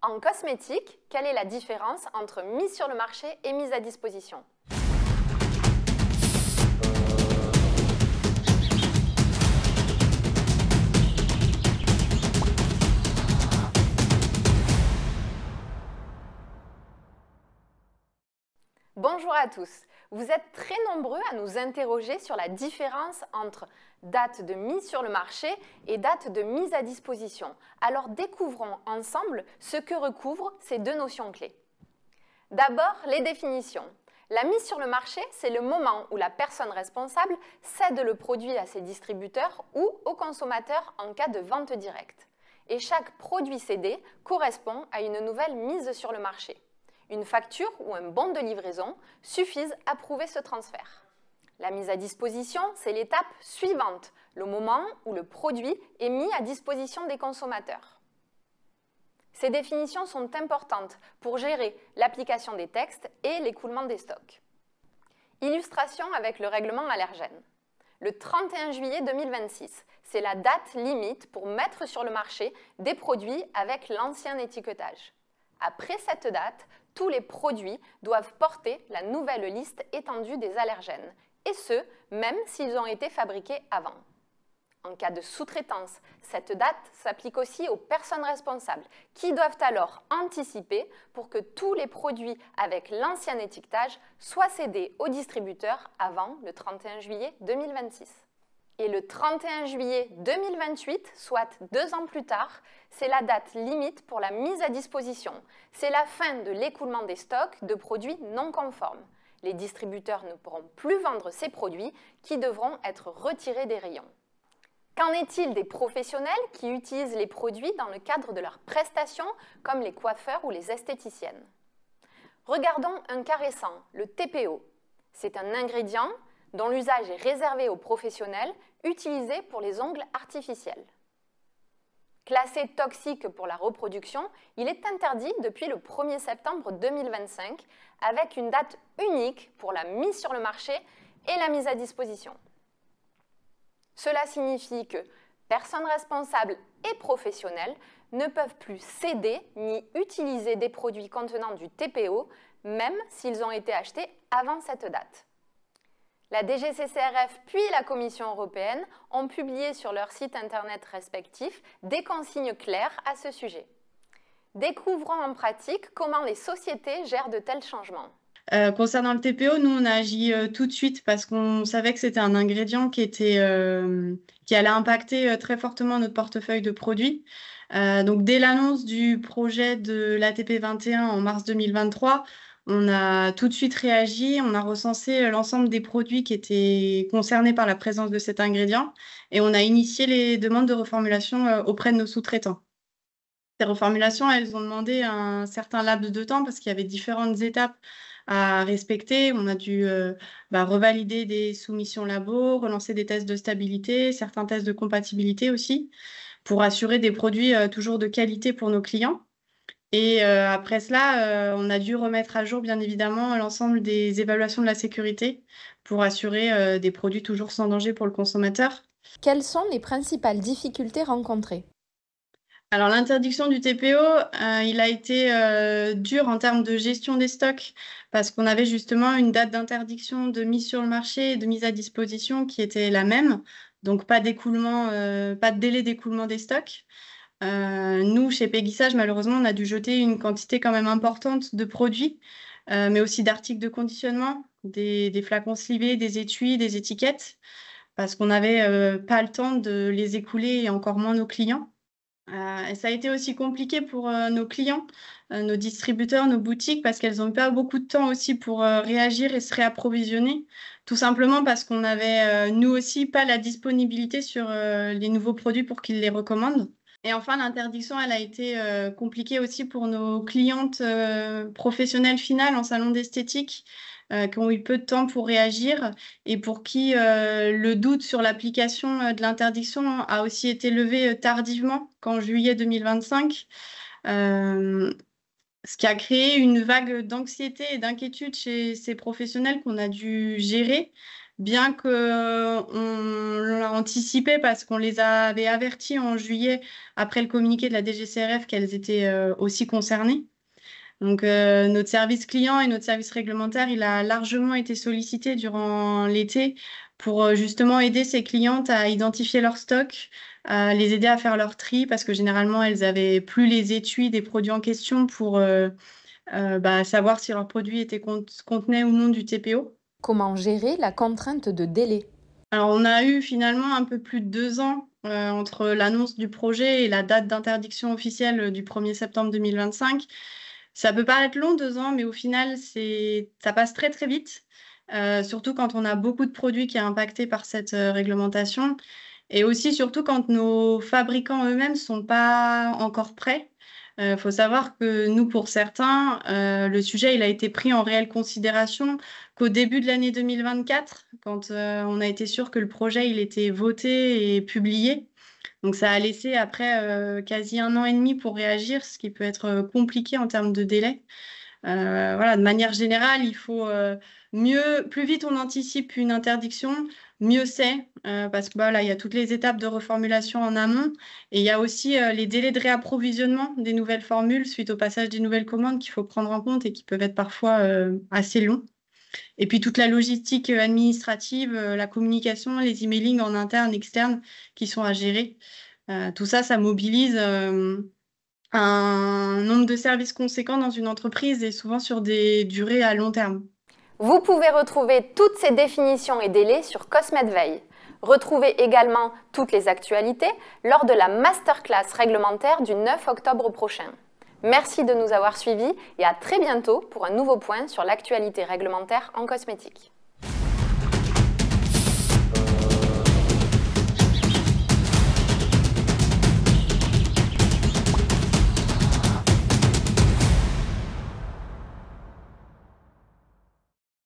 En cosmétique, quelle est la différence entre mise sur le marché et mise à disposition? Bonjour à tous, vous êtes très nombreux à nous interroger sur la différence entre date de mise sur le marché et date de mise à disposition. Alors découvrons ensemble ce que recouvrent ces deux notions clés. D'abord, les définitions. La mise sur le marché, c'est le moment où la personne responsable cède le produit à ses distributeurs ou aux consommateurs en cas de vente directe. Et chaque produit cédé correspond à une nouvelle mise sur le marché. Une facture ou un bon de livraison suffisent à prouver ce transfert. La mise à disposition, c'est l'étape suivante, le moment où le produit est mis à disposition des consommateurs. Ces définitions sont importantes pour gérer l'application des textes et l'écoulement des stocks. Illustration avec le règlement allergène. Le 31 juillet 2026, c'est la date limite pour mettre sur le marché des produits avec l'ancien étiquetage. Après cette date, tous les produits doivent porter la nouvelle liste étendue des allergènes, et ce, même s'ils ont été fabriqués avant. En cas de sous-traitance, cette date s'applique aussi aux personnes responsables, qui doivent alors anticiper pour que tous les produits avec l'ancien étiquetage soient cédés aux distributeurs avant le 31 juillet 2026. Et le 31 juillet 2028, soit 2 ans plus tard, c'est la date limite pour la mise à disposition. C'est la fin de l'écoulement des stocks de produits non conformes. Les distributeurs ne pourront plus vendre ces produits qui devront être retirés des rayons. Qu'en est-il des professionnels qui utilisent les produits dans le cadre de leurs prestations, comme les coiffeurs ou les esthéticiennes? Regardons un cas récent, le TPO. C'est un ingrédient dont l'usage est réservé aux professionnels utilisés pour les ongles artificiels. Classé toxique pour la reproduction, il est interdit depuis le 1er septembre 2025 avec une date unique pour la mise sur le marché et la mise à disposition. Cela signifie que personnes responsables et professionnels ne peuvent plus céder ni utiliser des produits contenant du TPO, même s'ils ont été achetés avant cette date. La DGCCRF puis la Commission européenne ont publié sur leurs sites internet respectifs des consignes claires à ce sujet. Découvrons en pratique comment les sociétés gèrent de tels changements. Concernant le TPO, nous, on a agi tout de suite parce qu'on savait que c'était un ingrédient qui allait impacter très fortement notre portefeuille de produits. Donc, dès l'annonce du projet de l'ATP 21 en mars 2023, on a tout de suite réagi, on a recensé l'ensemble des produits qui étaient concernés par la présence de cet ingrédient et on a initié les demandes de reformulation auprès de nos sous-traitants. Ces reformulations, elles ont demandé un certain laps de temps parce qu'il y avait différentes étapes à respecter. On a dû revalider des soumissions labo, relancer des tests de stabilité, certains tests de compatibilité aussi, pour assurer des produits toujours de qualité pour nos clients. Et après cela, on a dû remettre à jour, bien évidemment, l'ensemble des évaluations de la sécurité pour assurer des produits toujours sans danger pour le consommateur. Quelles sont les principales difficultés rencontrées? Alors, l'interdiction du TPO, il a été dur en termes de gestion des stocks parce qu'on avait justement une date d'interdiction de mise sur le marché et de mise à disposition qui était la même. Donc, pas d'écoulement, pas de délai d'écoulement des stocks. Nous, chez Péguissage, malheureusement, on a dû jeter une quantité quand même importante de produits, mais aussi d'articles de conditionnement, des flacons slivés, des étuis, des étiquettes, parce qu'on n'avait pas le temps de les écouler et encore moins nos clients. Et ça a été aussi compliqué pour nos clients, nos distributeurs, nos boutiques, parce qu'elles n'ont pas beaucoup de temps aussi pour réagir et se réapprovisionner, tout simplement parce qu'on n'avait, nous aussi, pas la disponibilité sur les nouveaux produits pour qu'ils les recommandent. Et enfin, l'interdiction, elle a été compliquée aussi pour nos clientes professionnelles finales en salon d'esthétique qui ont eu peu de temps pour réagir et pour qui le doute sur l'application de l'interdiction a aussi été levé tardivement, qu'en juillet 2025, ce qui a créé une vague d'anxiété et d'inquiétude chez ces professionnels qu'on a dû gérer, bien qu'on l'a anticipé parce qu'on les avait avertis en juillet, après le communiqué de la DGCCRF, qu'elles étaient aussi concernées. Donc, notre service client et notre service réglementaire, il a largement été sollicité durant l'été pour justement aider ces clientes à identifier leur stock, à les aider à faire leur tri, parce que généralement, elles avaient plus les étuis des produits en question pour savoir si leur produit contenait ou non du TPO. Comment gérer la contrainte de délai? Alors, on a eu finalement un peu plus de 2 ans entre l'annonce du projet et la date d'interdiction officielle du 1er septembre 2025. Ça peut paraître long, 2 ans, mais au final, ça passe très, très vite, surtout quand on a beaucoup de produits qui sont impactés par cette réglementation et aussi, surtout, quand nos fabricants eux-mêmes ne sont pas encore prêts. Faut savoir que nous, pour certains, le sujet, il a été pris en réelle considération qu'au début de l'année 2024, quand on a été sûr que le projet, il était voté et publié. Donc ça a laissé après quasi 1 an et demi pour réagir, ce qui peut être compliqué en termes de délai. Voilà, de manière générale, il faut plus vite on anticipe une interdiction, mieux c'est, parce que là, il y a toutes les étapes de reformulation en amont et il y a aussi les délais de réapprovisionnement des nouvelles formules suite au passage des nouvelles commandes qu'il faut prendre en compte et qui peuvent être parfois assez longs. Et puis toute la logistique administrative, la communication, les emailing en interne, externe qui sont à gérer. Tout ça, ça mobilise un nombre de services conséquents dans une entreprise et souvent sur des durées à long terme. Vous pouvez retrouver toutes ces définitions et délais sur Cosmetveille. Retrouvez également toutes les actualités lors de la masterclass réglementaire du 9 octobre prochain. Merci de nous avoir suivis et à très bientôt pour un nouveau point sur l'actualité réglementaire en cosmétique.